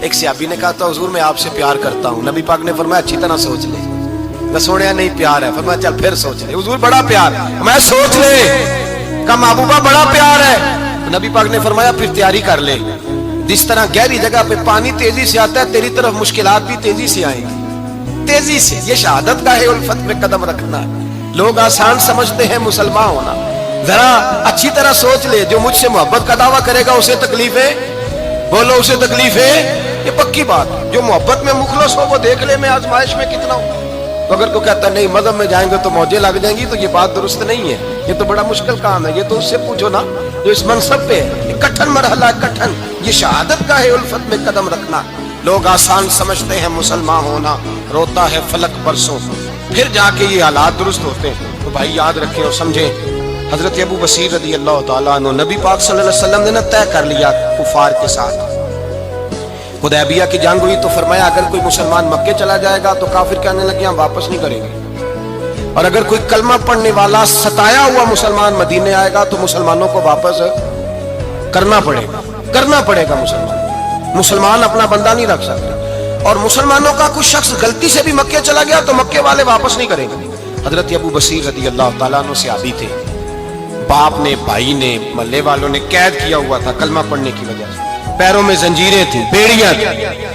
ایک صحابی نے کہا تھا حضور میں آپ سے پیار کرتا ہوں. نبی پاک نے فرمایا اچھی طرح سوچ لے. نہ سوڑیا نہیں پیار ہے. فرمایا چل پھر سوچ لے. حضور بڑا پیار. میں سوچ لے. کہا محبوبہ بڑا پیار ہے. تو نبی پاک نے فرمایا پھر تیاری کر لے. جس طرح گہری جگہ پہ پانی تیزی سے آتا ہے تیری طرف مشکلات بھی تیزی سے آئیں گی. تیزی سے. یہ شہادت کا ہے الفت میں قدم رکھنا. لوگ آسان سمجھتے ہیں مسلمان ہونا. ذرا اچھی طرح سوچ لے. جو مجھ سے محبت کا دعویٰ کرے گا اسے تکلیف ہے. بولو اسے تکلیف ہے. یہ پکی بات. جو محبت میں مخلص ہو وہ دیکھ لے میں آزمائش میں کتنا ہوں. تو اگر کوئی کہتا ہے نہیں مذہب میں جائیں گے تو موجیں لگ جائیں گی تو یہ بات درست نہیں ہے. یہ تو بڑا مشکل کام ہے. یہ تو اس سے پوچھو نا جو اس منصب پہ ہے. یہ کٹھن مرحلہ کٹھن. یہ شہادت کا ہے الفت میں قدم رکھنا. لوگ آسان سمجھتے ہیں مسلمان ہونا. روتا ہے فلک برسوں پھر جا کے یہ حالات درست ہوتے ہیں. تو بھائی یاد رکھیں اور سمجھیں. حضرت ابو بصیر رضی اللہ تعالیٰ عنہ نبی پاک صلی اللہ علیہ وسلم نے طے کر لیا کفار کے ساتھ. حدیبیہ کی جنگ ہوئی تو فرمایا اگر کوئی مسلمان مکے چلا جائے گا تو کافر کہنے لگے ہم واپس نہیں کریں گے. اور اگر کوئی کلمہ پڑھنے والا ستایا ہوا مسلمان مدینے آئے گا تو مسلمانوں کو واپس کرنا پڑے گا. مسلمان اپنا بندہ نہیں رکھ سکتے. اور مسلمانوں کا کوئی شخص غلطی سے بھی مکے چلا گیا تو مکے والے واپس نہیں کریں گے. حضرت ابو بصیر رضی اللہ تعالیٰ عنہ صحابی تھے. باپ نے بھائی نے محلے والوں نے قید کیا ہوا تھا کلمہ پڑھنے کی وجہ سے. پیروں میں زنجیریں تھیں بیڑیاں تھیں.